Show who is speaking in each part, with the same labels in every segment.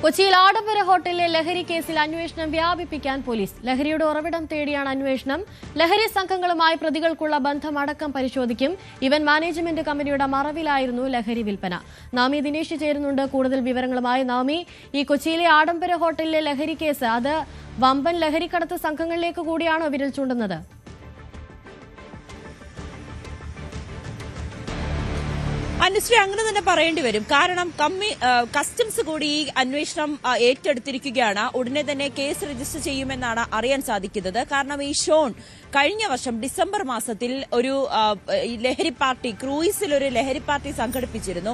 Speaker 1: കൊച്ചിയിൽ ആഡംബര ഹോട്ടലിലെ ലഹരി കേസിൽ അന്വേഷണം വ്യാപിപ്പിക്കാൻ പോലീസ്. ലഹരിയുടെ ഉറവിടം തേടിയാണ് അന്വേഷണം. ലഹരി സംഘങ്ങളുമായി പ്രതികൾക്കുള്ള ബന്ധം അടക്കം പരിശോധിക്കും. ഇവന്റ് മാനേജ്മെന്റ് കമ്പനിയുടെ മറവിലായിരുന്നു ലഹരി വിൽപ്പന. നാമി ദിനേശ് ചേരുന്നുണ്ട് കൂടുതൽ വിവരങ്ങളുമായി. നാമി, ഈ കൊച്ചിയിലെ ആഡംബര ഹോട്ടലിലെ ലഹരി കേസ് അത് വമ്പൻ ലഹരിക്കടത്ത് സംഘങ്ങളിലേക്ക് കൂടിയാണോ വിരൽ ചൂണ്ടുന്നത്?
Speaker 2: അനുശ്രീ, അങ്ങനെ തന്നെ പറയേണ്ടി വരും. കാരണം കസ്റ്റംസ് കൂടി ഈ അന്വേഷണം ഏറ്റെടുത്തിരിക്കുകയാണ്. ഉടനെ തന്നെ കേസ് രജിസ്റ്റർ ചെയ്യുമെന്നാണ് അറിയാൻ സാധിക്കുന്നത്. കാരണം ഈ ഷോൺ കഴിഞ്ഞ വർഷം ഡിസംബർ മാസത്തിൽ ഒരു ലഹരി പാർട്ടി ക്രൂയിസിൽ ഒരു ലഹരി പാർട്ടി സംഘടിപ്പിച്ചിരുന്നു.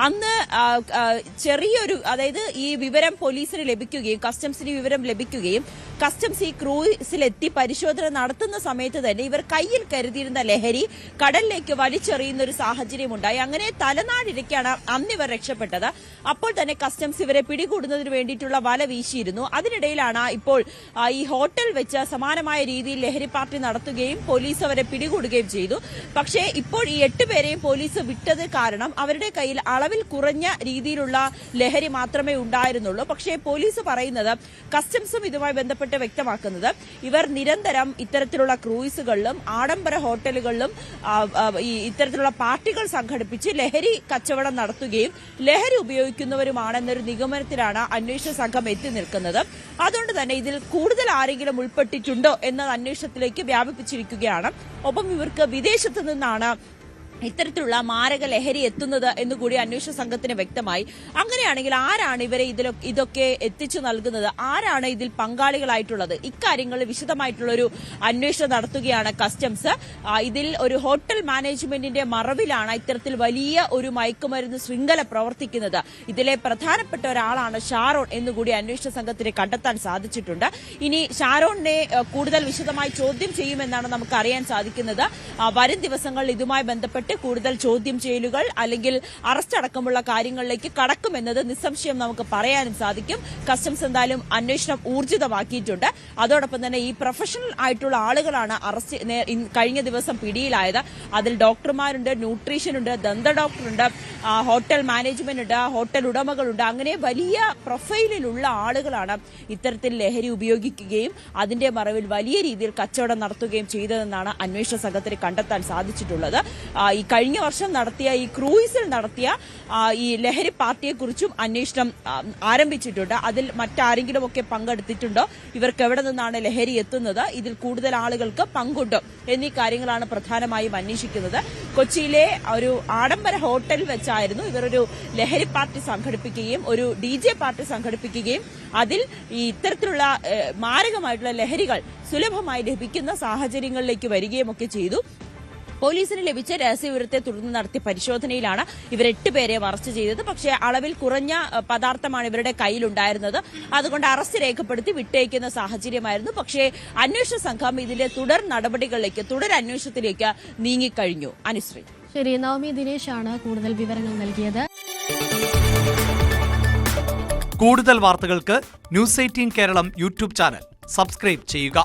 Speaker 2: അന്ന് ചെറിയൊരു അതായത് ഈ വിവരം പോലീസിന് ലഭിക്കുകയും കസ്റ്റംസിന് വിവരം ലഭിക്കുകയും കസ്റ്റംസ് ഈ ക്രൂയിസിലെത്തി പരിശോധന നടത്തുന്ന സമയത്ത് തന്നെ ഇവർ കയ്യിൽ കരുതിയിരുന്ന ലഹരി കടലിലേക്ക് വലിച്ചെറിയുന്ന ഒരു സാഹചര്യം ഉണ്ടായി. അങ്ങനെ തലനാടിരയ്ക്കാണ് അന്ന് ഇവർ രക്ഷപ്പെട്ടത്. അപ്പോൾ തന്നെ കസ്റ്റംസ് ഇവരെ പിടികൂടുന്നതിന് വേണ്ടിയിട്ടുള്ള വല വീശിയിരുന്നു. അതിനിടയിലാണ് ഇപ്പോൾ ഈ ഹോട്ടൽ വെച്ച് സമാനമായ രീതിയിൽ ലഹരി പാർട്ടി നടത്തുകയും പോലീസ് അവരെ പിടികൂടുകയും ചെയ്തു. പക്ഷേ ഇപ്പോൾ ഈ 8 പേരെയും പോലീസ് വിട്ടത് കാരണം അവരുടെ കയ്യിൽ അളവിൽ കുറഞ്ഞ രീതിയിലുള്ള ലഹരി മാത്രമേ ഉണ്ടായിരുന്നുള്ളൂ. പക്ഷേ പോലീസ് പറയുന്നത്, കസ്റ്റംസും ഇതുമായി ബന്ധപ്പെട്ട് വ്യക്തമാക്കുന്നത്, ഇവർ നിരന്തരം ഇത്തരത്തിലുള്ള ക്രൂയിസുകളിലും ആഡംബര ഹോട്ടലുകളിലും ഇത്തരത്തിലുള്ള പാർട്ടികൾ സംഘടിപ്പിച്ച് ലഹരി കച്ചവടം നടത്തുകയും ലഹരി ഉപയോഗിക്കുന്നവരുമാണെന്നൊരു നിഗമനത്തിലാണ് അന്വേഷണ സംഘം എത്തി നിൽക്കുന്നത്. അതുകൊണ്ട് തന്നെ ഇതിൽ കൂടുതൽ ആരെങ്കിലും ഉൾപ്പെട്ടിട്ടുണ്ടോ എന്ന അന്വേഷണത്തിലേക്ക് വ്യാപിപ്പിച്ചിരിക്കുകയാണ്. ഒപ്പം ഇവർക്ക് വിദേശത്ത് നിന്നാണ് ഇത്തരത്തിലുള്ള മാരക ലഹരി എത്തുന്നത് എന്നുകൂടി അന്വേഷണ സംഘത്തിന് വ്യക്തമായി. അങ്ങനെയാണെങ്കിൽ ആരാണ് ഇവരെ ഇതൊക്കെ എത്തിച്ചു നൽകുന്നത്, ആരാണ് ഇതിൽ പങ്കാളികളായിട്ടുള്ളത്, ഇക്കാര്യങ്ങൾ വിശദമായിട്ടുള്ളൊരു അന്വേഷണം നടത്തുകയാണ് കസ്റ്റംസ്. ഇതിൽ ഒരു ഹോട്ടൽ മാനേജ്മെന്റിന്റെ മറവിലാണ് ഇത്തരത്തിൽ വലിയ ഒരു മയക്കുമരുന്ന് ശൃംഖല പ്രവർത്തിക്കുന്നത്. ഇതിലെ പ്രധാനപ്പെട്ട ഒരാളാണ് ഷാരോൺ എന്നുകൂടി അന്വേഷണ സംഘത്തിന് കണ്ടെത്താൻ സാധിച്ചിട്ടുണ്ട്. ഇനി ഷാരോണിനെ കൂടുതൽ വിശദമായി ചോദ്യം ചെയ്യുമെന്നാണ് നമുക്ക് അറിയാൻ സാധിക്കുന്നത്. വരും ദിവസങ്ങളിൽ ഇതുമായി ബന്ധപ്പെട്ട് കൂടുതൽ ചോദ്യം ചെയ്യലുകൾ അല്ലെങ്കിൽ അറസ്റ്റ് അടക്കമുള്ള കാര്യങ്ങളിലേക്ക് കടക്കുമെന്നത് നിസ്സംശയം നമുക്ക് പറയാനും സാധിക്കും. കസ്റ്റംസ് എന്തായാലും അന്വേഷണം ഊർജിതമാക്കിയിട്ടുണ്ട്. അതോടൊപ്പം തന്നെ ഈ പ്രൊഫഷണൽ ആയിട്ടുള്ള ആളുകളാണ് കഴിഞ്ഞ ദിവസം പിടിയിലായത്. അതിൽ ഡോക്ടർമാരുണ്ട്, ന്യൂട്രീഷനുണ്ട്, ദന്ത ഡോക്ടറുണ്ട്, ഹോട്ടൽ മാനേജ്മെന്റ് ഉണ്ട്, ഹോട്ടൽ ഉടമകളുണ്ട്. അങ്ങനെ വലിയ പ്രൊഫൈലിലുള്ള ആളുകളാണ് ഇത്തരത്തിൽ ലഹരി ഉപയോഗിക്കുകയും അതിന്റെ മറവിൽ വലിയ രീതിയിൽ കച്ചവടം നടത്തുകയും ചെയ്തതെന്നാണ് അന്വേഷണ സംഘത്തിന് കണ്ടെത്താൻ സാധിച്ചിട്ടുള്ളത്. ഈ കഴിഞ്ഞ വർഷം നടത്തിയ ഈ ക്രൂയിസിൽ നടത്തിയ ഈ ലഹരി പാർട്ടിയെക്കുറിച്ചും അന്വേഷണം ആരംഭിച്ചിട്ടുണ്ട്. അതിൽ മറ്റാരെങ്കിലും ഒക്കെ പങ്കെടുത്തിട്ടുണ്ടോ, ഇവർക്ക് എവിടെ നിന്നാണ് ലഹരി എത്തുന്നത്, ഇതിൽ കൂടുതൽ ആളുകൾക്ക് പങ്കുണ്ടോ എന്നീ കാര്യങ്ങളാണ് പ്രധാനമായും അന്വേഷിക്കുന്നത്. കൊച്ചിയിലെ ഒരു ആഡംബര ഹോട്ടൽ വെച്ചായിരുന്നു ഇവരൊരു ലഹരി പാർട്ടി സംഘടിപ്പിക്കുകയും ഒരു DJ പാർട്ടി സംഘടിപ്പിക്കുകയും അതിൽ ഈ ഇത്തരത്തിലുള്ള മാരകമായിട്ടുള്ള ലഹരികൾ സുലഭമായി ലഭിക്കുന്ന സാഹചര്യങ്ങളിലേക്ക് വരികയും ഒക്കെ ചെയ്തു. പോലീസിന് ലഭിച്ച രഹസ്യവിവരത്തെ തുടർന്ന് നടത്തിയ പരിശോധനയിലാണ് ഇവർ 8 പേരെ അറസ്റ്റ് ചെയ്തത്. പക്ഷേ അളവിൽ കുറഞ്ഞ പദാർത്ഥമാണ് ഇവരുടെ കയ്യിലുണ്ടായിരുന്നത്. അതുകൊണ്ട് അറസ്റ്റ് രേഖപ്പെടുത്തി വിട്ടയക്കുന്ന സാഹചര്യമായിരുന്നു. പക്ഷേ അന്വേഷണ സംഘം ഇതിലെ തുടർ നടപടികളിലേക്ക്, തുടർ അന്വേഷണത്തിലേക്ക് നീങ്ങിക്കഴിഞ്ഞു. അനുശ്രീ.
Speaker 1: ശരി, നവമി ദിനേശാണ് കൂടുതൽ വിവരങ്ങൾ നൽകിയത്.
Speaker 3: കൂടുതൽ വാർത്തകൾക്ക് News 18 Keralam YouTube channel subscribe ചെയ്യുക.